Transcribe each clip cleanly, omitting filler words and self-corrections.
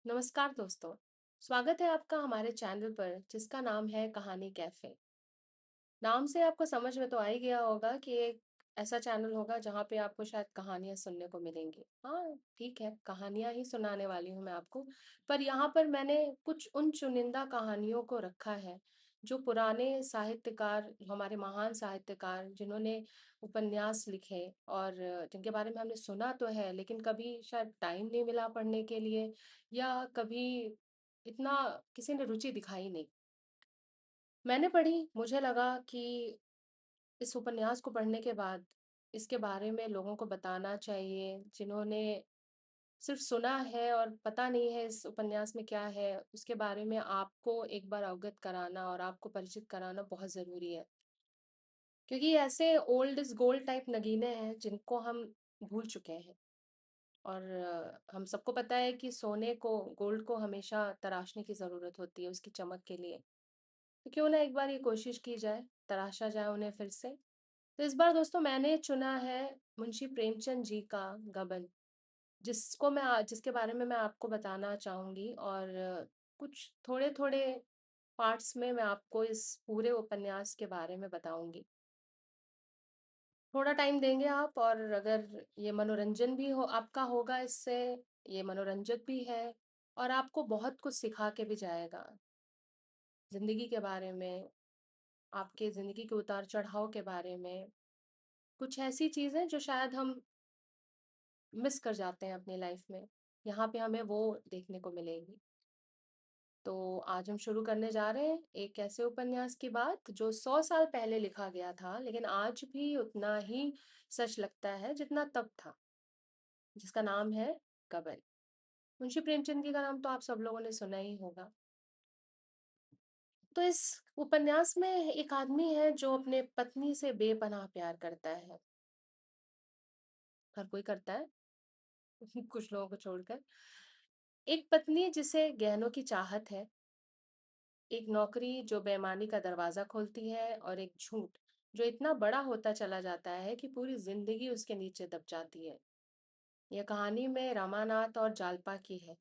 नमस्कार दोस्तों। स्वागत है आपका हमारे चैनल पर जिसका नाम है कहानी कैफे। नाम से आपको समझ में तो आ ही गया होगा कि एक ऐसा चैनल होगा जहाँ पे आपको शायद कहानियाँ सुनने को मिलेंगी। हाँ, ठीक है, कहानियाँ ही सुनाने वाली हूँ मैं आपको। पर यहाँ पर मैंने कुछ उन चुनिंदा कहानियों को रखा है जो पुराने साहित्यकार, हमारे महान साहित्यकार जिन्होंने उपन्यास लिखे और जिनके बारे में हमने सुना तो है लेकिन कभी शायद टाइम नहीं मिला पढ़ने के लिए, या कभी इतना किसी ने रुचि दिखाई नहीं। मैंने पढ़ी, मुझे लगा कि इस उपन्यास को पढ़ने के बाद इसके बारे में लोगों को बताना चाहिए, जिन्होंने सिर्फ सुना है और पता नहीं है इस उपन्यास में क्या है, उसके बारे में आपको एक बार अवगत कराना और आपको परिचित कराना बहुत ज़रूरी है। क्योंकि ये ऐसे ओल्ड इज़ गोल्ड टाइप नगीने हैं जिनको हम भूल चुके हैं। और हम सबको पता है कि सोने को, गोल्ड को हमेशा तराशने की ज़रूरत होती है उसकी चमक के लिए। तो क्यों ना एक बार ये कोशिश की जाए, तराशा जाए उन्हें फिर से। तो इस बार दोस्तों मैंने चुना है मुंशी प्रेमचंद जी का गबन, जिसके बारे में मैं आपको बताना चाहूँगी, और कुछ थोड़े-थोड़े पार्ट्स में मैं आपको इस पूरे उपन्यास के बारे में बताऊँगी। थोड़ा टाइम देंगे आप, और अगर ये मनोरंजन भी हो आपका होगा इससे, ये मनोरंजक भी है और आपको बहुत कुछ सिखा के भी जाएगा। ज़िंदगी के बारे में, आपके ज़िंदगी के उतार-चढ़ाव के बारे में, कुछ ऐसी चीज़ें जो शायद हम मिस कर जाते हैं अपनी लाइफ में, यहाँ पे हमें वो देखने को मिलेगी। तो आज हम शुरू करने जा रहे हैं एक ऐसे उपन्यास की बात जो 100 साल पहले लिखा गया था, लेकिन आज भी उतना ही सच लगता है जितना तब था, जिसका नाम है गबन। मुंशी प्रेमचंद जी का नाम तो आप सब लोगों ने सुना ही होगा। तो इस उपन्यास में एक आदमी है जो अपने पत्नी से बेपनाह प्यार करता है। हर कोई करता है, कुछ लोगों को छोड़कर। एक पत्नी जिसे गहनों की चाहत है, एक नौकरी जो बेईमानी का दरवाजा खोलती है, और एक झूठ जो इतना बड़ा होता चला जाता है कि पूरी जिंदगी उसके नीचे दब जाती है। यह कहानी में रामानाथ और जालपा की है।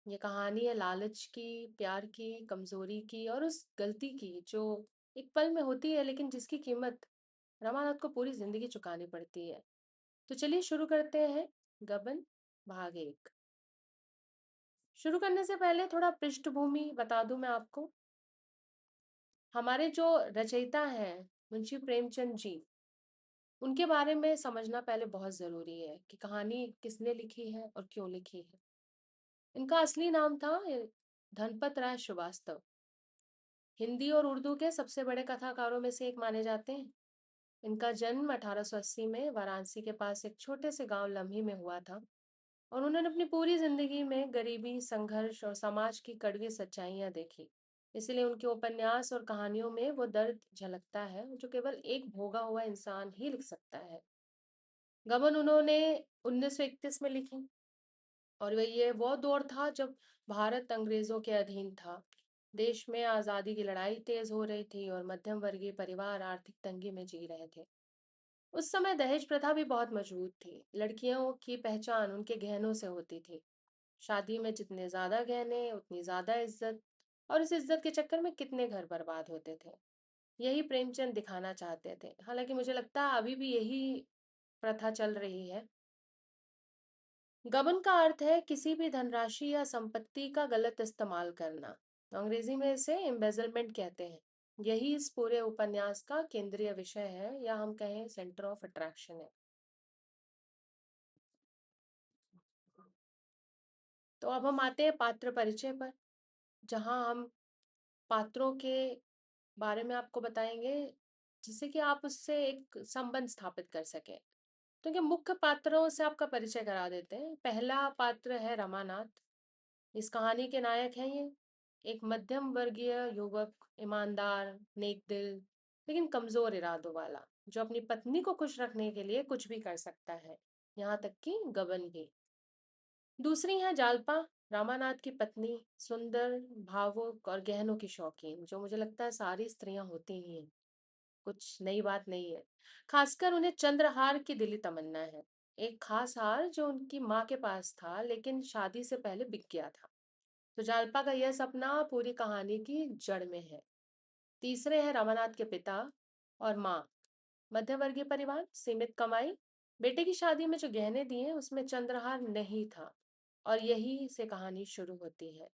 ये कहानी है लालच की, प्यार की, कमजोरी की और उस गलती की जो एक पल में होती है लेकिन जिसकी कीमत रामानाथ को पूरी जिंदगी चुकानी पड़ती है। तो चलिए शुरू करते हैं। गबन भाग एक। शुरू करने से पहले थोड़ा पृष्ठभूमि बता दूं मैं आपको। हमारे जो रचयिता हैं मुंशी प्रेमचंद जी, उनके बारे में समझना पहले बहुत जरूरी है कि कहानी किसने लिखी है और क्यों लिखी है। इनका असली नाम था धनपत राय श्रीवास्तव। हिंदी और उर्दू के सबसे बड़े कथाकारों में से एक माने जाते हैं। इनका जन्म 1880 में वाराणसी के पास एक छोटे से गांव लम्ही में हुआ था, और उन्होंने अपनी पूरी जिंदगी में गरीबी, संघर्ष और समाज की कड़वी सच्चाइयां देखी। इसलिए उनके उपन्यास और कहानियों में वो दर्द झलकता है जो केवल एक भोगा हुआ इंसान ही लिख सकता है। गबन उन्होंने 1931 में लिखी, और वो दौर था जब भारत अंग्रेजों के अधीन था। देश में आजादी की लड़ाई तेज हो रही थी और मध्यम वर्गीय परिवार आर्थिक तंगी में जी रहे थे। उस समय दहेज प्रथा भी बहुत मजबूत थी। लड़कियों की पहचान उनके गहनों से होती थी। शादी में जितने ज्यादा गहने उतनी ज्यादा इज्जत, और इस इज्जत के चक्कर में कितने घर बर्बाद होते थे। यही प्रेमचंद दिखाना चाहते थे। हालांकि मुझे लगता है अभी भी यही प्रथा चल रही है। गबन का अर्थ है किसी भी धनराशि या संपत्ति का गलत इस्तेमाल करना। अंग्रेजी में इसे एम्बेजलमेंट कहते हैं। यही इस पूरे उपन्यास का केंद्रीय विषय है, या हम कहें सेंटर ऑफ अट्रैक्शन है। तो अब हम आते हैं पात्र परिचय पर, जहां हम पात्रों के बारे में आपको बताएंगे जिससे कि आप उससे एक संबंध स्थापित कर सकें। तो ये मुख्य पात्रों से आपका परिचय करा देते हैं। पहला पात्र है रमानाथ। इस कहानी के नायक हैं ये। एक मध्यम वर्गीय युवक, ईमानदार, नेक दिल, लेकिन कमजोर इरादों वाला, जो अपनी पत्नी को खुश रखने के लिए कुछ भी कर सकता है, यहाँ तक कि गबन भी। दूसरी है जालपा, रामानाथ की पत्नी। सुंदर, भावुक और गहनों की शौकीन, जो मुझे लगता है सारी स्त्रियां होती ही हैं, कुछ नई बात नहीं है। खासकर उन्हें चंद्रहार की दिली तमन्ना है। एक खास हार जो उनकी माँ के पास था लेकिन शादी से पहले बिक गया था। तो जालपा का यह सपना पूरी कहानी की जड़ में है। तीसरे है रमानाथ के पिता और माँ। मध्यवर्गीय परिवार, सीमित कमाई। बेटे की शादी में जो गहने दिए उसमें चंद्रहार नहीं था। और यही से कहानी शुरू होती है।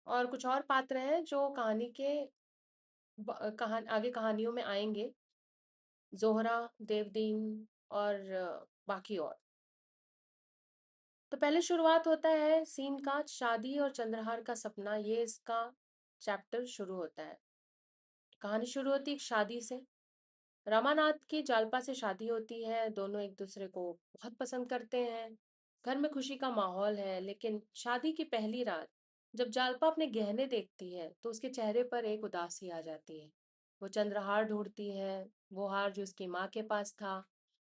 और कुछ और पात्र हैं जो कहानी के आगे कहानियों में आएंगे। जोहरा, देवदीन और बाकी और। तो पहले शुरुआत होता है सीन का, शादी और चंद्रहार का सपना, ये इसका चैप्टर शुरू होता है। कहानी शुरू होती है एक शादी से। रामानाथ की जालपा से शादी होती है, दोनों एक दूसरे को बहुत पसंद करते हैं। घर में खुशी का माहौल है, लेकिन शादी की पहली रात जब जालपा अपने गहने देखती है तो उसके चेहरे पर एक उदासी आ जाती है। वो चंद्रहार ढूंढती है, वो हार जो उसकी माँ के पास था,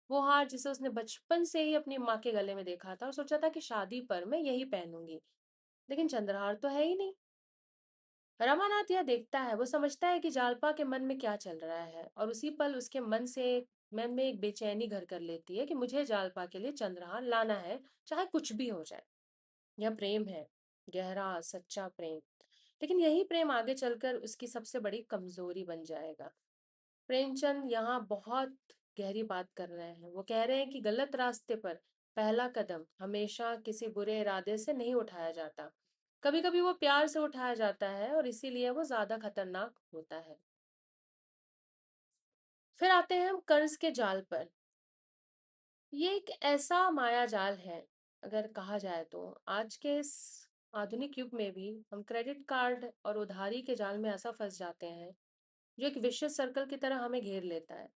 वो हार जिसे उसने बचपन से ही अपनी माँ के गले में देखा था और सोचा था कि शादी पर मैं यही पहनूंगी। लेकिन चंद्रहार तो है ही नहीं। रमानाथ यह देखता है, वो समझता है कि जालपा के मन में क्या चल रहा है, और उसी पल उसके मन में एक बेचैनी घर कर लेती है कि मुझे जालपा के लिए चंद्रहार लाना है, चाहे कुछ भी हो जाए। यह प्रेम है, गहरा सच्चा प्रेम। लेकिन यही प्रेम आगे चलकर उसकी सबसे बड़ी कमजोरी बन जाएगा। प्रेमचंद यहाँ बहुत गहरी बात कर रहे हैं। वो कह रहे हैं कि गलत रास्ते पर पहला कदम हमेशा किसी बुरे इरादे से नहीं उठाया जाता। कभी कभी वो प्यार से उठाया जाता है और इसीलिए वो ज्यादा खतरनाक होता है। फिर आते हैं हम कर्ज के जाल पर। ये एक ऐसा माया जाल है, अगर कहा जाए तो। आज के इस आधुनिक युग में भी हम क्रेडिट कार्ड और उधारी के जाल में ऐसा फंस जाते हैं जो एक विशिष्ट सर्कल की तरह हमें घेर लेता है।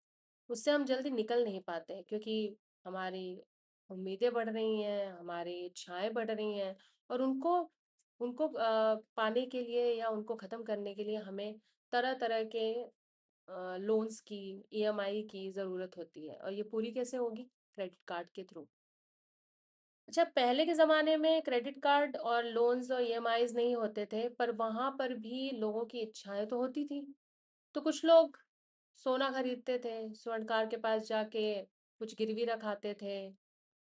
उससे हम जल्दी निकल नहीं पाते क्योंकि हमारी उम्मीदें बढ़ रही हैं, हमारी इच्छाएं बढ़ रही हैं, और उनको उनको पाने के लिए या उनको खत्म करने के लिए हमें तरह तरह के लोन्स की, ईएमआई की जरूरत होती है। और ये पूरी कैसे होगी? क्रेडिट कार्ड के थ्रू। अच्छा, पहले के जमाने में क्रेडिट कार्ड और लोन्स और ईएमआईज नहीं होते थे, पर वहां पर भी लोगों की इच्छाएं तो होती थी। तो कुछ लोग सोना खरीदते थे, स्वर्णकार के पास जाके कुछ गिरवी रखाते थे।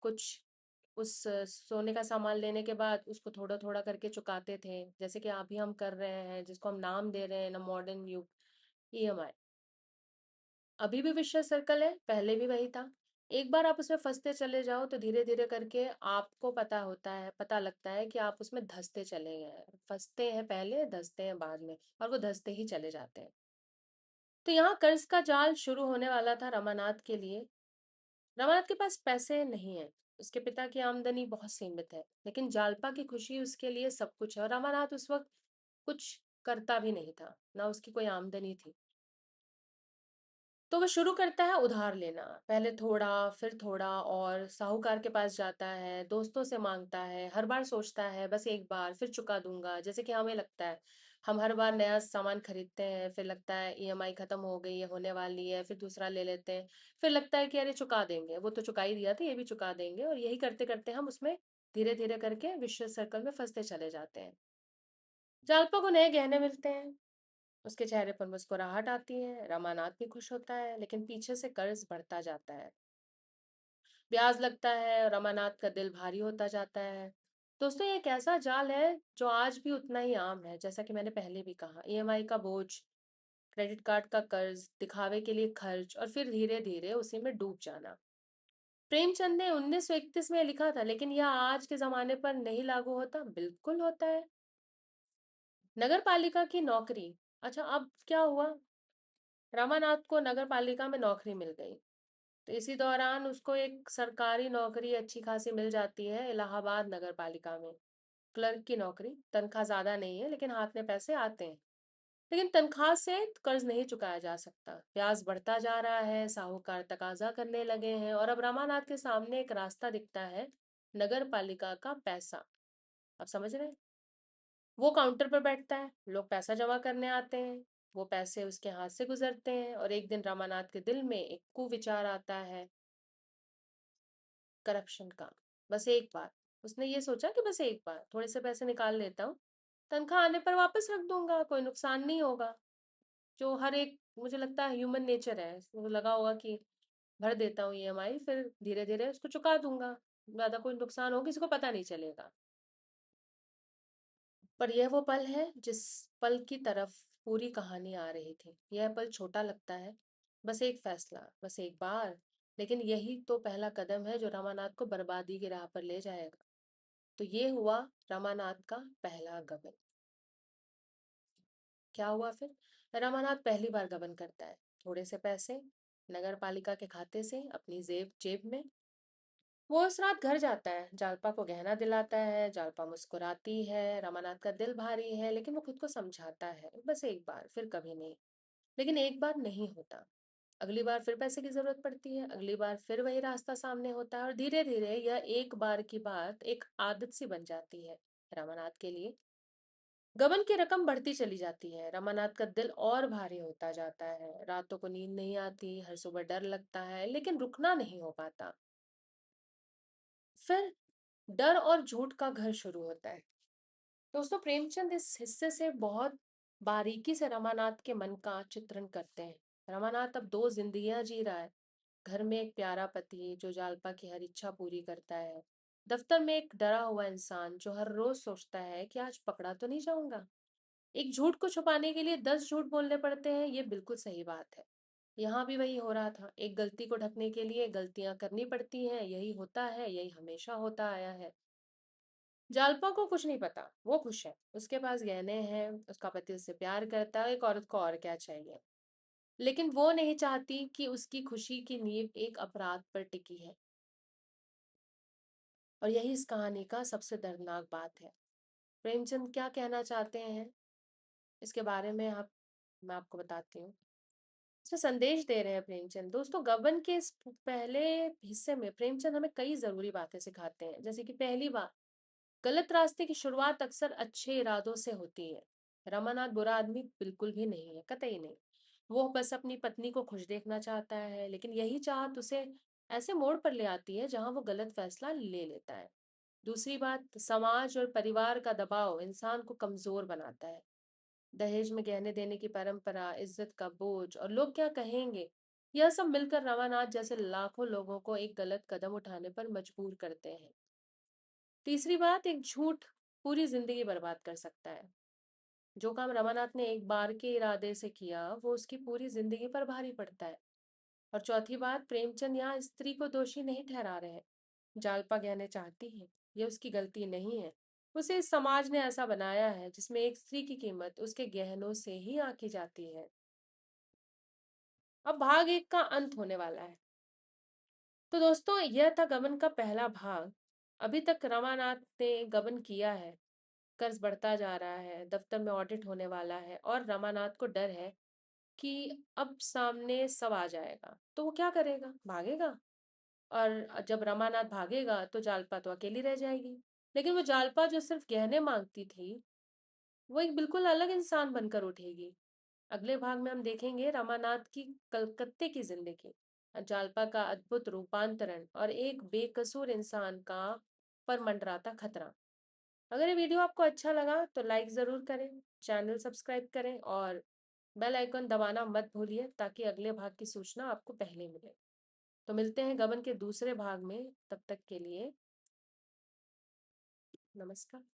कुछ उस सोने का सामान लेने के बाद उसको थोड़ा थोड़ा करके चुकाते थे, जैसे कि अभी हम कर रहे हैं, जिसको हम नाम दे रहे हैं ना मॉडर्न युग, ईएमआई। अभी भी विश्व सर्कल है, पहले भी वही था। एक बार आप उसमें फंसते चले जाओ तो धीरे धीरे करके आपको पता लगता है कि आप उसमें धंसते चले गए हैं। फंसते हैं पहले, धंसते हैं बाद में, और वो धंसते ही चले जाते हैं। तो यहाँ कर्ज का जाल शुरू होने वाला था रमानाथ के लिए। रमानाथ के पास पैसे नहीं है, उसके पिता की आमदनी बहुत सीमित है, लेकिन जालपा की खुशी उसके लिए सब कुछ है। और रमानाथ उस वक्त कुछ करता भी नहीं था, ना उसकी कोई आमदनी थी। तो वो शुरू करता है उधार लेना, पहले थोड़ा, फिर थोड़ा, और साहूकार के पास जाता है, दोस्तों से मांगता है। हर बार सोचता है बस एक बार फिर चुका दूंगा, जैसे कि हमें लगता है। हम हर बार नया सामान खरीदते हैं, फिर लगता है ईएमआई खत्म हो गई है, होने वाली है, फिर दूसरा ले लेते हैं। फिर लगता है कि अरे चुका देंगे, वो तो चुका ही दिया था, ये भी चुका देंगे, और यही करते करते हम उसमें धीरे धीरे करके विश्व सर्कल में फंसते चले जाते हैं। जालपा को नए गहने मिलते हैं, उसके चेहरे पर मुस्कुराहट आती है, रमानाथ भी खुश होता है, लेकिन पीछे से कर्ज बढ़ता जाता है। ब्याज लगता है और रमानाथ का दिल भारी होता जाता है। दोस्तों, ये एक ऐसा जाल है जो आज भी उतना ही आम है, जैसा कि मैंने पहले भी कहा। ईएमआई का बोझ, क्रेडिट कार्ड का कर्ज, दिखावे के लिए खर्च, और फिर धीरे धीरे उसी में डूब जाना। प्रेमचंद ने 1931 में लिखा था, लेकिन यह आज के जमाने पर नहीं लागू होता? बिल्कुल होता है। नगर पालिका की नौकरी। अच्छा, अब क्या हुआ? रमानाथ को नगर पालिका में नौकरी मिल गई। तो इसी दौरान उसको एक सरकारी नौकरी अच्छी खासी मिल जाती है इलाहाबाद नगर पालिका में। क्लर्क की नौकरी, तनख्वाह ज्यादा नहीं है लेकिन हाथ में पैसे आते हैं। लेकिन तनख्वाह से कर्ज नहीं चुकाया जा सकता, ब्याज बढ़ता जा रहा है, साहूकार तकाजा करने लगे हैं, और अब रामानाथ के सामने एक रास्ता दिखता है, नगर पालिका का पैसा। आप समझ रहे हैं? वो काउंटर पर बैठता है, लोग पैसा जमा करने आते हैं, वो पैसे उसके हाथ से गुजरते हैं, और एक दिन रामानाथ के दिल में एक कुविचार आता है, करप्शन का। बस एक बार उसने ये सोचा कि बस एक बार थोड़े से पैसे निकाल लेता हूँ, तनख्वाह आने पर वापस रख दूंगा, कोई नुकसान नहीं होगा। जो हर एक, मुझे लगता है ह्यूमन नेचर है, उसको लगा होगा कि भर देता हूँ ईएमआई, फिर धीरे धीरे उसको चुका दूंगा। ज्यादा कोई नुकसान हो किसी को पता नहीं चलेगा। पर यह वो पल है जिस पल की तरफ पूरी कहानी आ रही थी। यह पल छोटा लगता है, बस एक फैसला, बस एक बार, लेकिन यही तो पहला कदम है जो रामानाथ को बर्बादी की राह पर ले जाएगा। तो ये हुआ रामानाथ का पहला गबन। क्या हुआ फिर? रामानाथ पहली बार गबन करता है। थोड़े से पैसे नगर पालिका के खाते से अपनी जेब जेब में। वो उस रात घर जाता है, जालपा को गहना दिलाता है, जालपा मुस्कुराती है, रामानाथ का दिल भारी है, लेकिन वो खुद को समझाता है, बस एक बार, फिर कभी नहीं। लेकिन एक बार नहीं होता। अगली बार फिर पैसे की जरूरत पड़ती है, अगली बार फिर वही रास्ता सामने होता है, और धीरे धीरे यह एक बार की बात एक आदत सी बन जाती है रामानाथ के लिए। गबन की रकम बढ़ती चली जाती है, रमानाथ का दिल और भारी होता जाता है, रातों को नींद नहीं आती, हर सुबह डर लगता है, लेकिन रुकना नहीं हो पाता। फिर डर और झूठ का घर शुरू होता है। दोस्तों, प्रेमचंद इस हिस्से से बहुत बारीकी से रमानाथ के मन का चित्रण करते हैं। रमानाथ अब दो जिंदगियां जी रहा है। घर में एक प्यारा पति जो जालपा की हर इच्छा पूरी करता है, दफ्तर में एक डरा हुआ इंसान जो हर रोज सोचता है कि आज पकड़ा तो नहीं जाऊंगा। एक झूठ को छुपाने के लिए 10 झूठ बोलने पड़ते हैं, ये बिल्कुल सही बात है। यहाँ भी वही हो रहा था, एक गलती को ढकने के लिए गलतियां करनी पड़ती हैं, यही होता है, यही हमेशा होता आया है। जालपा को कुछ नहीं पता, वो खुश है, उसके पास गहने हैं, उसका पति उससे प्यार करता है, एक औरत को और क्या चाहिए। लेकिन वो नहीं चाहती कि उसकी खुशी की नींव एक अपराध पर टिकी है। और यही इस कहानी का सबसे दर्दनाक बात है। प्रेमचंद क्या कहना चाहते हैं इसके बारे में आप मैं आपको बताती हूँ। इसमें संदेश दे रहे हैं प्रेमचंद। दोस्तों, गबन के इस पहले हिस्से में प्रेमचंद हमें कई जरूरी बातें सिखाते हैं, जैसे कि पहली बात, गलत रास्ते की शुरुआत अक्सर अच्छे इरादों से होती है। रमानाथ बुरा आदमी बिल्कुल भी नहीं है, कतई नहीं। वो बस अपनी पत्नी को खुश देखना चाहता है, लेकिन यही चाहत उसे ऐसे मोड़ पर ले आती है जहां वो गलत फैसला ले लेता है। दूसरी बात, समाज और परिवार का दबाव इंसान को कमजोर बनाता है। दहेज में गहने देने की परंपरा, इज्जत का बोझ और लोग क्या कहेंगे, यह सब मिलकर रवानाथ जैसे लाखों लोगों को एक गलत कदम उठाने पर मजबूर करते हैं। तीसरी बात, एक झूठ पूरी जिंदगी बर्बाद कर सकता है। जो काम रमानाथ ने एक बार के इरादे से किया, वो उसकी पूरी जिंदगी पर भारी पड़ता है। और चौथी बात, प्रेमचंद यहाँ स्त्री को दोषी नहीं ठहरा रहे हैं। जालपा गहने चाहती है, ये उसकी गलती नहीं है। उसे इस समाज ने ऐसा बनाया है जिसमें एक स्त्री की कीमत उसके गहनों से ही आंकी जाती है। अब भाग एक का अंत होने वाला है। तो दोस्तों, यह था गबन का पहला भाग। अभी तक रमानाथ ने गबन किया है, कर्ज बढ़ता जा रहा है, दफ्तर में ऑडिट होने वाला है, और रमानाथ को डर है कि अब सामने सब आ जाएगा, तो वो क्या करेगा? भागेगा। और जब रमानाथ भागेगा तो जालपा तो अकेली रह जाएगी। लेकिन वो जालपा जो सिर्फ गहने मांगती थी, वो एक बिल्कुल अलग इंसान बनकर उठेगी। अगले भाग में हम देखेंगे रमानाथ की कलकत्ते की जिंदगी, जालपा का अद्भुत रूपांतरण और एक बेकसूर इंसान का पर मंडराता खतरा। अगर ये वीडियो आपको अच्छा लगा तो लाइक जरूर करें, चैनल सब्सक्राइब करें और बेल आइकन दबाना मत भूलिए ताकि अगले भाग की सूचना आपको पहले मिले। तो मिलते हैं गबन के दूसरे भाग में, तब तक के लिए नमस्कार।